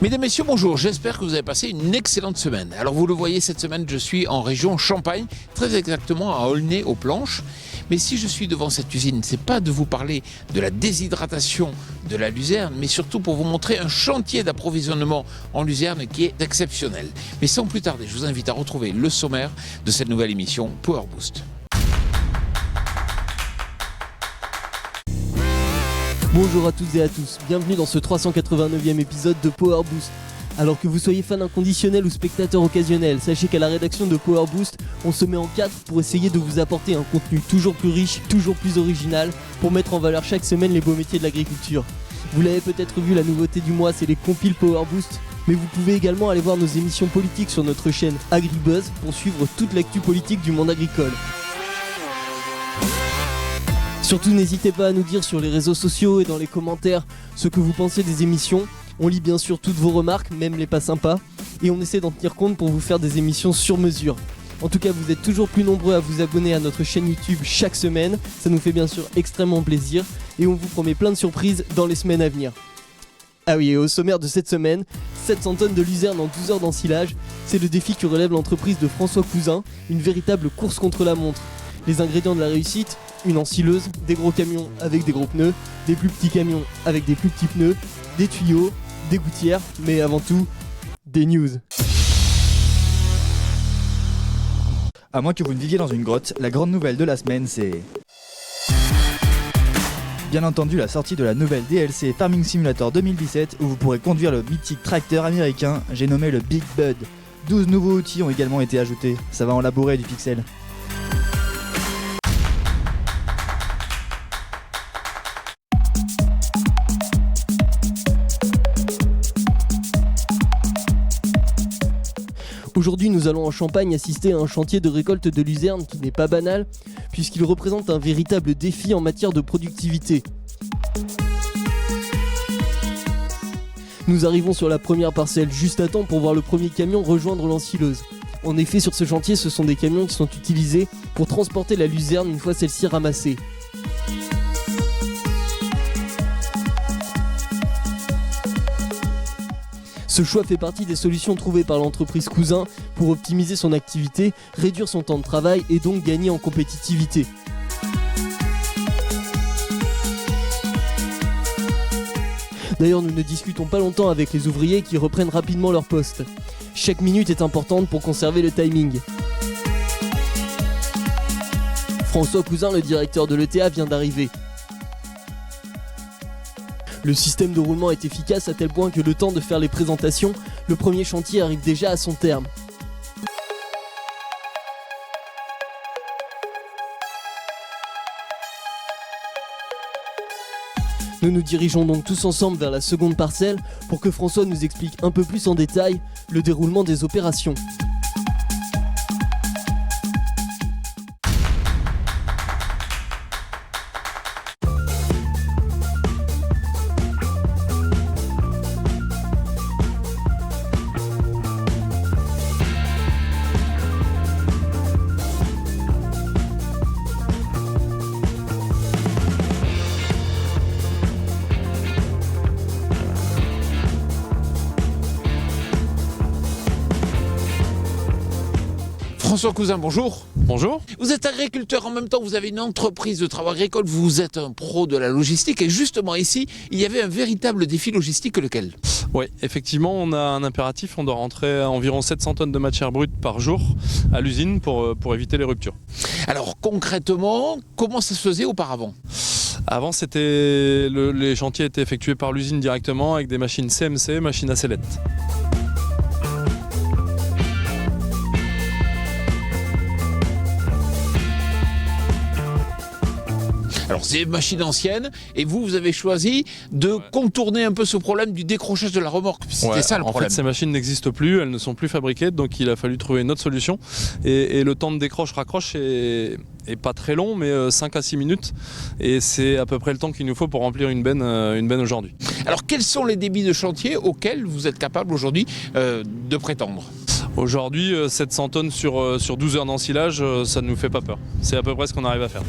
Mesdames, Messieurs, bonjour. J'espère que vous avez passé une excellente semaine. Alors vous le voyez, cette semaine, je suis en région Champagne, très exactement à Aulnay-aux-Planches. Mais si je suis devant cette usine, c'est pas de vous parler de la déshydratation de la luzerne, mais surtout pour vous montrer un chantier d'approvisionnement en luzerne qui est exceptionnel. Mais sans plus tarder, je vous invite à retrouver le sommaire de cette nouvelle émission Power Boost. Bonjour à toutes et à tous, bienvenue dans ce 389e épisode de Power Boost. Alors que vous soyez fan inconditionnel ou spectateur occasionnel, sachez qu'à la rédaction de Power Boost, on se met en quatre pour essayer de vous apporter un contenu toujours plus riche, toujours plus original, pour mettre en valeur chaque semaine les beaux métiers de l'agriculture. Vous l'avez peut-être vu, la nouveauté du mois, c'est les compiles Power Boost, mais vous pouvez également aller voir nos émissions politiques sur notre chaîne AgriBuzz pour suivre toute l'actu politique du monde agricole. Surtout n'hésitez pas à nous dire sur les réseaux sociaux et dans les commentaires ce que vous pensez des émissions. On lit bien sûr toutes vos remarques, même les pas sympas, et on essaie d'en tenir compte pour vous faire des émissions sur mesure. En tout cas, vous êtes toujours plus nombreux à vous abonner à notre chaîne YouTube chaque semaine, ça nous fait bien sûr extrêmement plaisir, et on vous promet plein de surprises dans les semaines à venir. Ah oui, et au sommaire de cette semaine, 700 tonnes de luzerne en 12 heures d'ensilage, c'est le défi que relève l'entreprise de François Cousin, une véritable course contre la montre. Les ingrédients de la réussite, une ensileuse, des gros camions avec des gros pneus, des plus petits camions avec des plus petits pneus, des tuyaux, des gouttières, mais avant tout, des news. À moins que vous ne viviez dans une grotte, la grande nouvelle de la semaine c'est... Bien entendu la sortie de la nouvelle DLC Farming Simulator 2017 où vous pourrez conduire le mythique tracteur américain, j'ai nommé le Big Bud. 12 nouveaux outils ont également été ajoutés, ça va en labourer du pixel. Aujourd'hui, nous allons en Champagne assister à un chantier de récolte de luzerne qui n'est pas banal, puisqu'il représente un véritable défi en matière de productivité. Nous arrivons sur la première parcelle juste à temps pour voir le premier camion rejoindre l'ensileuse. En effet, sur ce chantier, ce sont des camions qui sont utilisés pour transporter la luzerne une fois celle-ci ramassée. Ce choix fait partie des solutions trouvées par l'entreprise Cousin pour optimiser son activité, réduire son temps de travail et donc gagner en compétitivité. D'ailleurs, nous ne discutons pas longtemps avec les ouvriers qui reprennent rapidement leur poste. Chaque minute est importante pour conserver le timing. François Cousin, le directeur de l'ETA, vient d'arriver. Le système de roulement est efficace à tel point que le temps de faire les présentations, le premier chantier arrive déjà à son terme. Nous nous dirigeons donc tous ensemble vers la seconde parcelle pour que François nous explique un peu plus en détail le déroulement des opérations. François Cousin, bonjour. Bonjour. Vous êtes agriculteur, en même temps vous avez une entreprise de travaux agricoles, vous êtes un pro de la logistique et justement ici, il y avait un véritable défi logistique, lequel ? Oui, effectivement, on a un impératif, on doit rentrer à environ 700 tonnes de matière brute par jour à l'usine pour éviter les ruptures. Alors concrètement, comment ça se faisait auparavant ? Avant, les chantiers étaient effectués par l'usine directement avec des machines CMC, machines à sellette. Alors c'est une machine ancienne et vous avez choisi de contourner un peu ce problème du décrochage de la remorque. C'était ça le problème. En fait, ces machines n'existent plus, elles ne sont plus fabriquées, donc il a fallu trouver une autre solution. Et le temps de décroche-raccroche est pas très long, mais 5 à 6 minutes. Et c'est à peu près le temps qu'il nous faut pour remplir une benne aujourd'hui. Alors quels sont les débits de chantier auxquels vous êtes capable aujourd'hui de prétendre ? Aujourd'hui, 700 tonnes sur 12 heures d'ensilage, ça ne nous fait pas peur. C'est à peu près ce qu'on arrive à faire.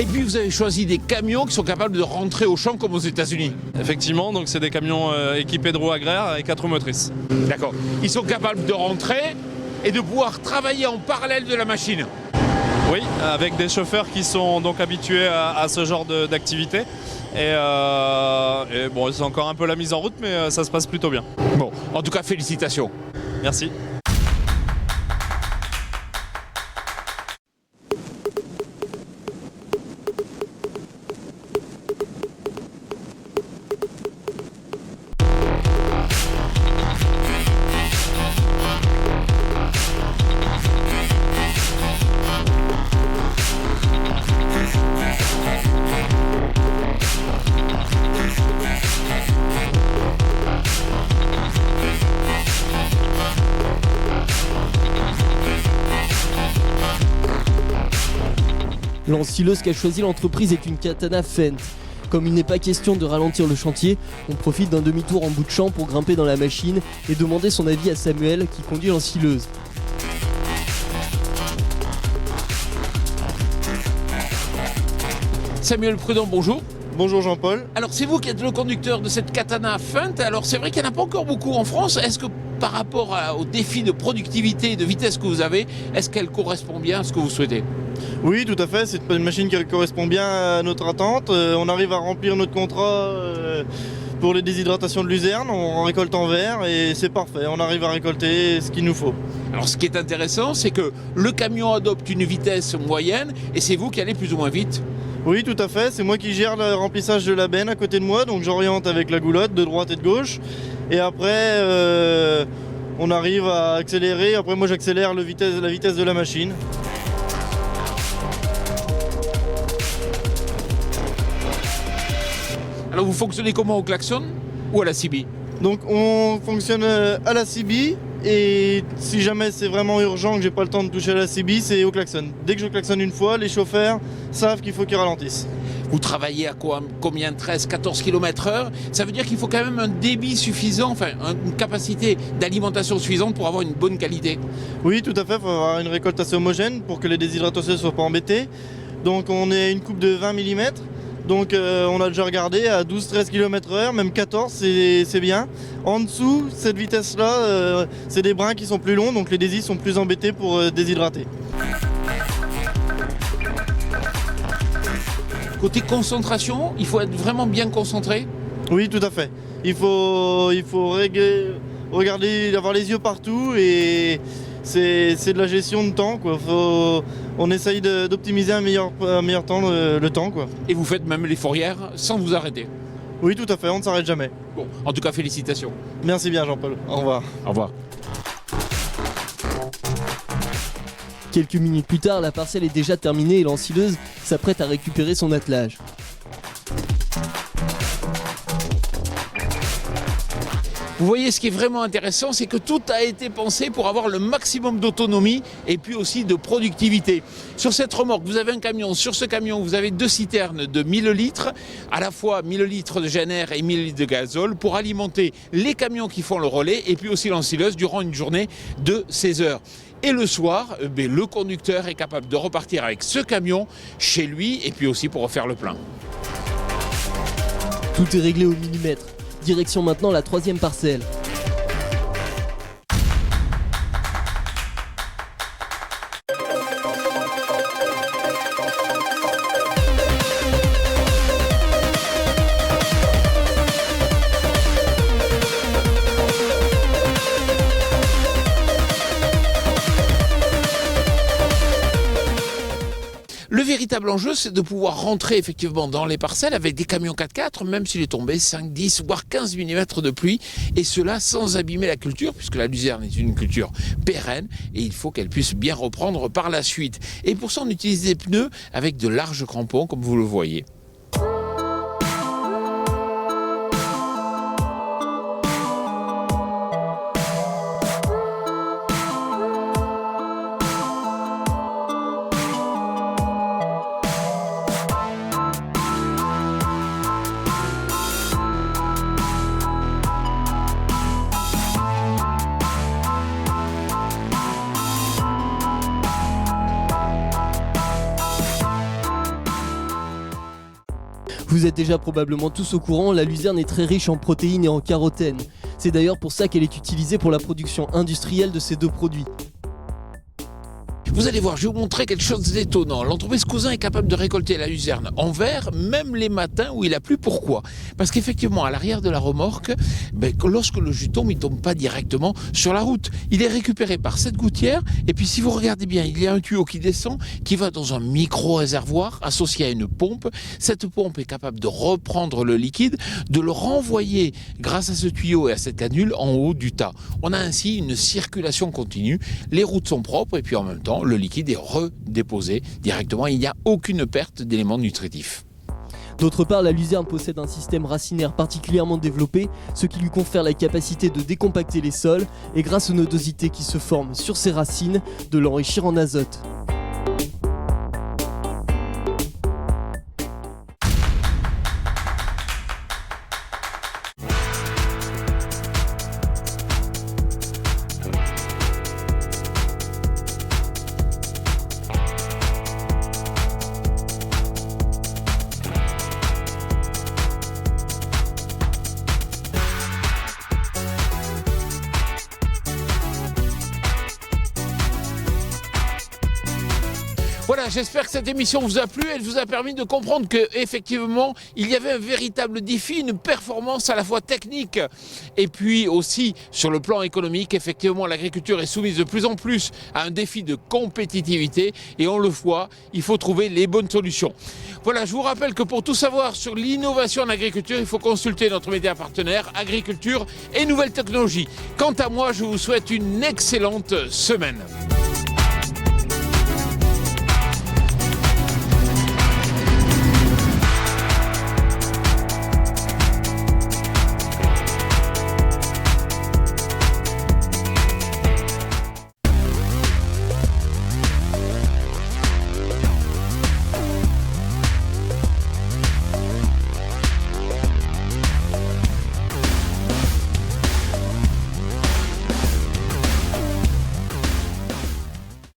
Et puis vous avez choisi des camions qui sont capables de rentrer au champ comme aux États-Unis. Effectivement, donc c'est des camions équipés de roues agraires et 4 roues motrices. D'accord. Ils sont capables de rentrer et de pouvoir travailler en parallèle de la machine. Oui, avec des chauffeurs qui sont donc habitués à ce genre d'activité. Et bon, c'est encore un peu la mise en route, mais ça se passe plutôt bien. Bon, en tout cas, félicitations. Merci. L'ensileuse qu'a choisi l'entreprise est une Katana Fendt. Comme il n'est pas question de ralentir le chantier, on profite d'un demi-tour en bout de champ pour grimper dans la machine et demander son avis à Samuel qui conduit l'ensileuse. Samuel Prudent, bonjour. Bonjour Jean-Paul. Alors c'est vous qui êtes le conducteur de cette Katana Fendt. Alors c'est vrai qu'il n'y en a pas encore beaucoup en France. Est-ce que par rapport au défi de productivité et de vitesse que vous avez, est-ce qu'elle correspond bien à ce que vous souhaitez ? Oui, tout à fait, c'est une machine qui correspond bien à notre attente. On arrive à remplir notre contrat pour les déshydratations de luzerne, on récolte en verre et c'est parfait, on arrive à récolter ce qu'il nous faut. Alors ce qui est intéressant, c'est que le camion adopte une vitesse moyenne et c'est vous qui allez plus ou moins vite. Oui, tout à fait, c'est moi qui gère le remplissage de la benne à côté de moi, donc j'oriente avec la goulotte de droite et de gauche. Et après, on arrive à accélérer, après moi j'accélère la vitesse de la machine. Alors vous fonctionnez comment, au klaxon ou à la CB ? Donc on fonctionne à la CB et si jamais c'est vraiment urgent que j'ai pas le temps de toucher à la CB, c'est au klaxon. Dès que je klaxonne une fois, les chauffeurs savent qu'il faut qu'ils ralentissent. Vous travaillez à quoi, combien, 13-14 km/h ? Ça veut dire qu'il faut quand même un débit suffisant, enfin une capacité d'alimentation suffisante pour avoir une bonne qualité. Oui, tout à fait, il faut avoir une récolte assez homogène pour que les déshydratations ne soient pas embêtées. Donc on est une coupe de 20 mm. Donc on a déjà regardé à 12-13 km/h, même 14 c'est bien. En dessous, cette vitesse-là, c'est des brins qui sont plus longs, donc les désys sont plus embêtés pour déshydrater. Côté concentration, il faut être vraiment bien concentré. Oui, tout à fait. Il faut regarder, avoir les yeux partout et c'est de la gestion de temps, quoi. On essaye d'optimiser un meilleur temps, le temps, quoi. Et vous faites même les fourrières sans vous arrêter. Oui, tout à fait, on ne s'arrête jamais. Bon, en tout cas, félicitations. Merci bien Jean-Paul, au revoir. Au revoir. Quelques minutes plus tard, la parcelle est déjà terminée et l'ensileuse s'apprête à récupérer son attelage. Vous voyez, ce qui est vraiment intéressant, c'est que tout a été pensé pour avoir le maximum d'autonomie et puis aussi de productivité. Sur cette remorque, vous avez un camion. Sur ce camion, vous avez 2 citernes de 1000 litres, à la fois 1000 litres de GNR et 1000 litres de gazole, pour alimenter les camions qui font le relais et puis aussi l'ensileuse durant une journée de 16 heures. Et le soir, le conducteur est capable de repartir avec ce camion chez lui et puis aussi pour refaire le plein. Tout est réglé au millimètre. Direction maintenant la 3e parcelle. Le véritable enjeu, c'est de pouvoir rentrer effectivement dans les parcelles avec des camions 4x4, même s'il est tombé 5, 10, voire 15 mm de pluie, et cela sans abîmer la culture, puisque la luzerne est une culture pérenne, et il faut qu'elle puisse bien reprendre par la suite. Et pour ça, on utilise des pneus avec de larges crampons, comme vous le voyez. Vous êtes déjà probablement tous au courant, la luzerne est très riche en protéines et en carotène. C'est d'ailleurs pour ça qu'elle est utilisée pour la production industrielle de ces deux produits. Vous allez voir, je vais vous montrer quelque chose d'étonnant. L'entreprise Cousin est capable de récolter la luzerne en verre, même les matins où il a plu. Pourquoi ? Parce qu'effectivement, à l'arrière de la remorque, lorsque le jus tombe, il ne tombe pas directement sur la route. Il est récupéré par cette gouttière. Et puis, si vous regardez bien, il y a un tuyau qui descend, qui va dans un micro-réservoir associé à une pompe. Cette pompe est capable de reprendre le liquide, de le renvoyer grâce à ce tuyau et à cette canule en haut du tas. On a ainsi une circulation continue. Les routes sont propres et puis en même temps, le liquide est redéposé directement. Il n'y a aucune perte d'éléments nutritifs. D'autre part, la luzerne possède un système racinaire particulièrement développé, ce qui lui confère la capacité de décompacter les sols et grâce aux nodosités qui se forment sur ses racines, de l'enrichir en azote. Voilà, j'espère que cette émission vous a plu. Elle vous a permis de comprendre qu'effectivement, il y avait un véritable défi, une performance à la fois technique et puis aussi sur le plan économique. Effectivement, l'agriculture est soumise de plus en plus à un défi de compétitivité et on le voit, il faut trouver les bonnes solutions. Voilà, je vous rappelle que pour tout savoir sur l'innovation en agriculture, il faut consulter notre média partenaire Agriculture et Nouvelles Technologies. Quant à moi, je vous souhaite une excellente semaine.